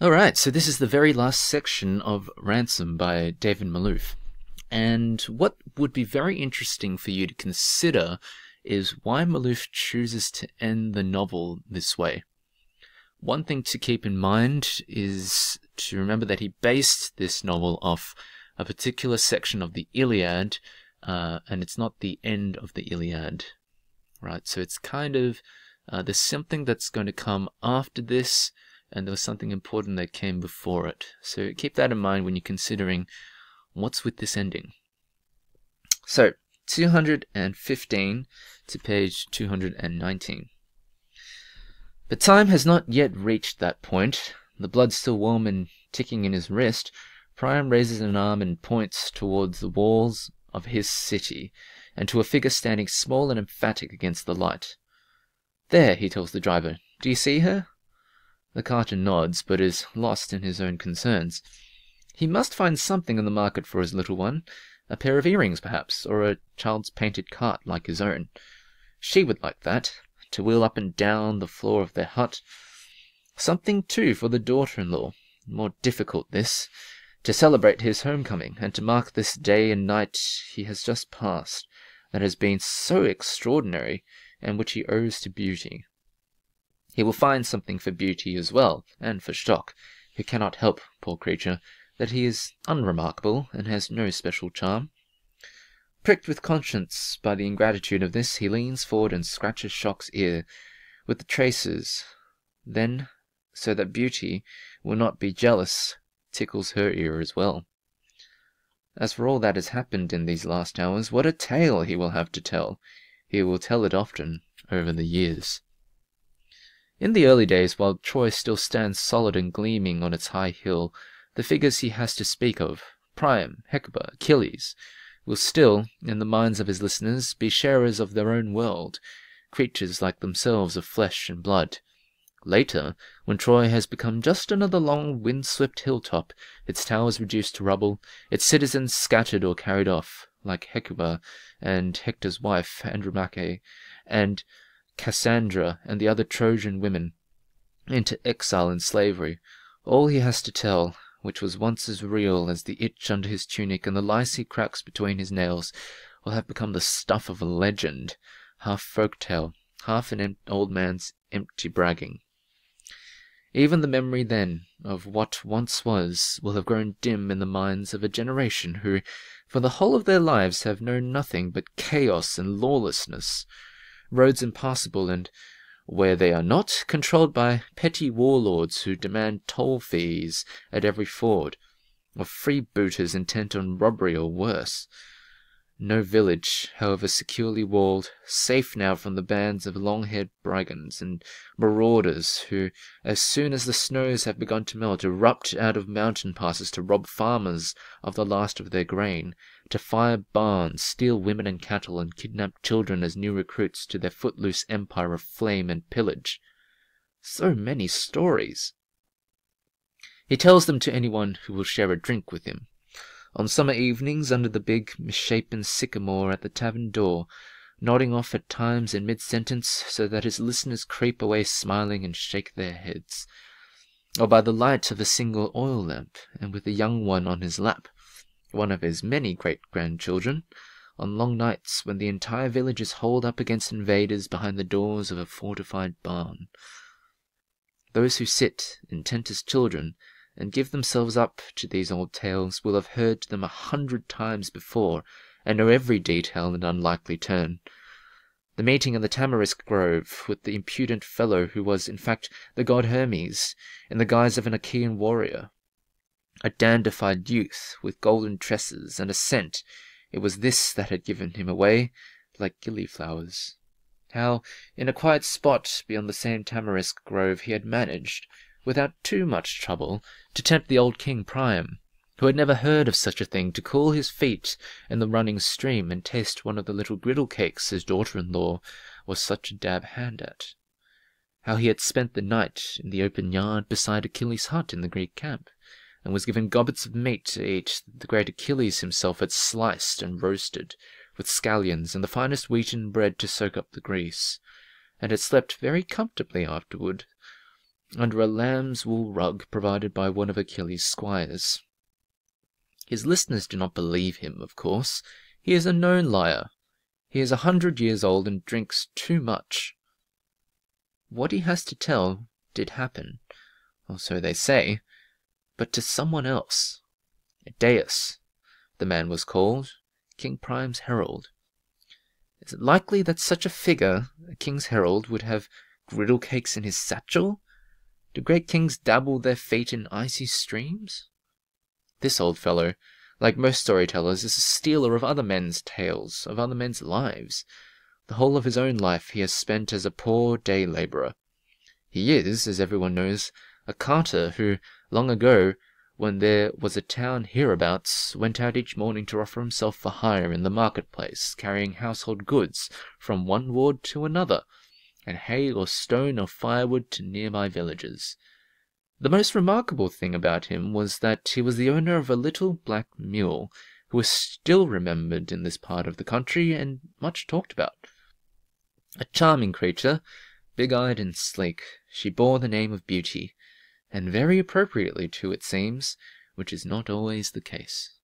Alright, so this is the very last section of Ransom by David Malouf. And what would be very interesting for you to consider is why Malouf chooses to end the novel this way. One thing to keep in mind is to remember that he based this novel off a particular section of the Iliad, and it's not the end of the Iliad, right? So it's kind of, there's something that's going to come after this, and there was something important that came before it. So keep that in mind when you're considering what's with this ending. So, 215 to page 219. But time has not yet reached that point. The blood still warm and ticking in his wrist, Priam raises an arm and points towards the walls of his city, and to a figure standing small and emphatic against the light. There, he tells the driver. Do you see her? The carter nods, but is lost in his own concerns. He must find something in the market for his little one, a pair of earrings perhaps, or a child's painted cart like his own. She would like that, to wheel up and down the floor of their hut. Something, too, for the daughter-in-law. More difficult, this, to celebrate his homecoming, and to mark this day and night he has just passed, that has been so extraordinary, and which he owes to Beauty. He will find something for Beauty as well, and for Stock, who cannot help, poor creature, that he is unremarkable and has no special charm. Pricked with conscience by the ingratitude of this, he leans forward and scratches Shock's ear with the traces, then, so that Beauty will not be jealous, tickles her ear as well. As for all that has happened in these last hours, what a tale he will have to tell. He will tell it often over the years. In the early days, while Troy still stands solid and gleaming on its high hill, the figures he has to speak of, Priam, Hecuba, Achilles, will still, in the minds of his listeners, be sharers of their own world, creatures like themselves of flesh and blood. Later, when Troy has become just another long, wind-swept hilltop, its towers reduced to rubble, its citizens scattered or carried off, like Hecuba and Hector's wife, Andromache, and Cassandra and the other Trojan women, into exile and slavery, all he has to tell, which was once as real as the itch under his tunic and the licy cracks between his nails, will have become the stuff of a legend, half folk-tale, half an old man's empty bragging. Even the memory, then, of what once was, will have grown dim in the minds of a generation who, for the whole of their lives, have known nothing but chaos and lawlessness, roads impassable, and, where they are not, controlled by petty warlords who demand toll fees at every ford, or freebooters intent on robbery or worse. No village, however securely walled, safe now from the bands of long-haired brigands and marauders who, as soon as the snows have begun to melt, erupt out of mountain passes to rob farmers of the last of their grain, to fire barns, steal women and cattle, and kidnap children as new recruits to their footloose empire of flame and pillage. So many stories. He tells them to anyone who will share a drink with him. On summer evenings under the big, misshapen sycamore at the tavern door, nodding off at times in mid-sentence so that his listeners creep away smiling and shake their heads, or by the light of a single oil lamp, and with a young one on his lap, one of his many great-grandchildren, on long nights when the entire village is holed up against invaders behind the doors of a fortified barn. Those who sit, intent as children, and give themselves up to these old tales will have heard them 100 times before, and know every detail and unlikely turn. The meeting in the tamarisk grove with the impudent fellow who was, in fact, the god Hermes, in the guise of an Achaean warrior. A dandified youth with golden tresses and a scent, it was this that had given him away, like gillyflowers. How, in a quiet spot beyond the same tamarisk grove, he had managed, without too much trouble, to tempt the old king Priam, who had never heard of such a thing, to cool his feet in the running stream and taste one of the little griddle cakes his daughter-in-law was such a dab hand at. How he had spent the night in the open yard beside Achilles' hut in the Greek camp, and was given gobbets of meat to eat that the great Achilles himself had sliced and roasted, with scallions and the finest wheaten bread to soak up the grease, and had slept very comfortably afterward, under a lamb's wool rug provided by one of Achilles' squires. His listeners do not believe him, of course. He is a known liar. He is 100 years old and drinks too much. What he has to tell did happen, or so they say, but to someone else. Deus, the man was called, King Priam's herald. Is it likely that such a figure, a king's herald, would have griddle cakes in his satchel? Do great kings dabble their feet in icy streams? This old fellow, like most storytellers, is a stealer of other men's tales, of other men's lives. The whole of his own life he has spent as a poor day labourer. He is, as everyone knows, a carter who, long ago, when there was a town hereabouts, went out each morning to offer himself for hire in the marketplace, carrying household goods from one ward to another, and hay or stone or firewood to nearby villages. The most remarkable thing about him was that he was the owner of a little black mule, who was still remembered in this part of the country and much talked about. A charming creature, big-eyed and sleek, she bore the name of Beauty, and very appropriately too, it seems, which is not always the case.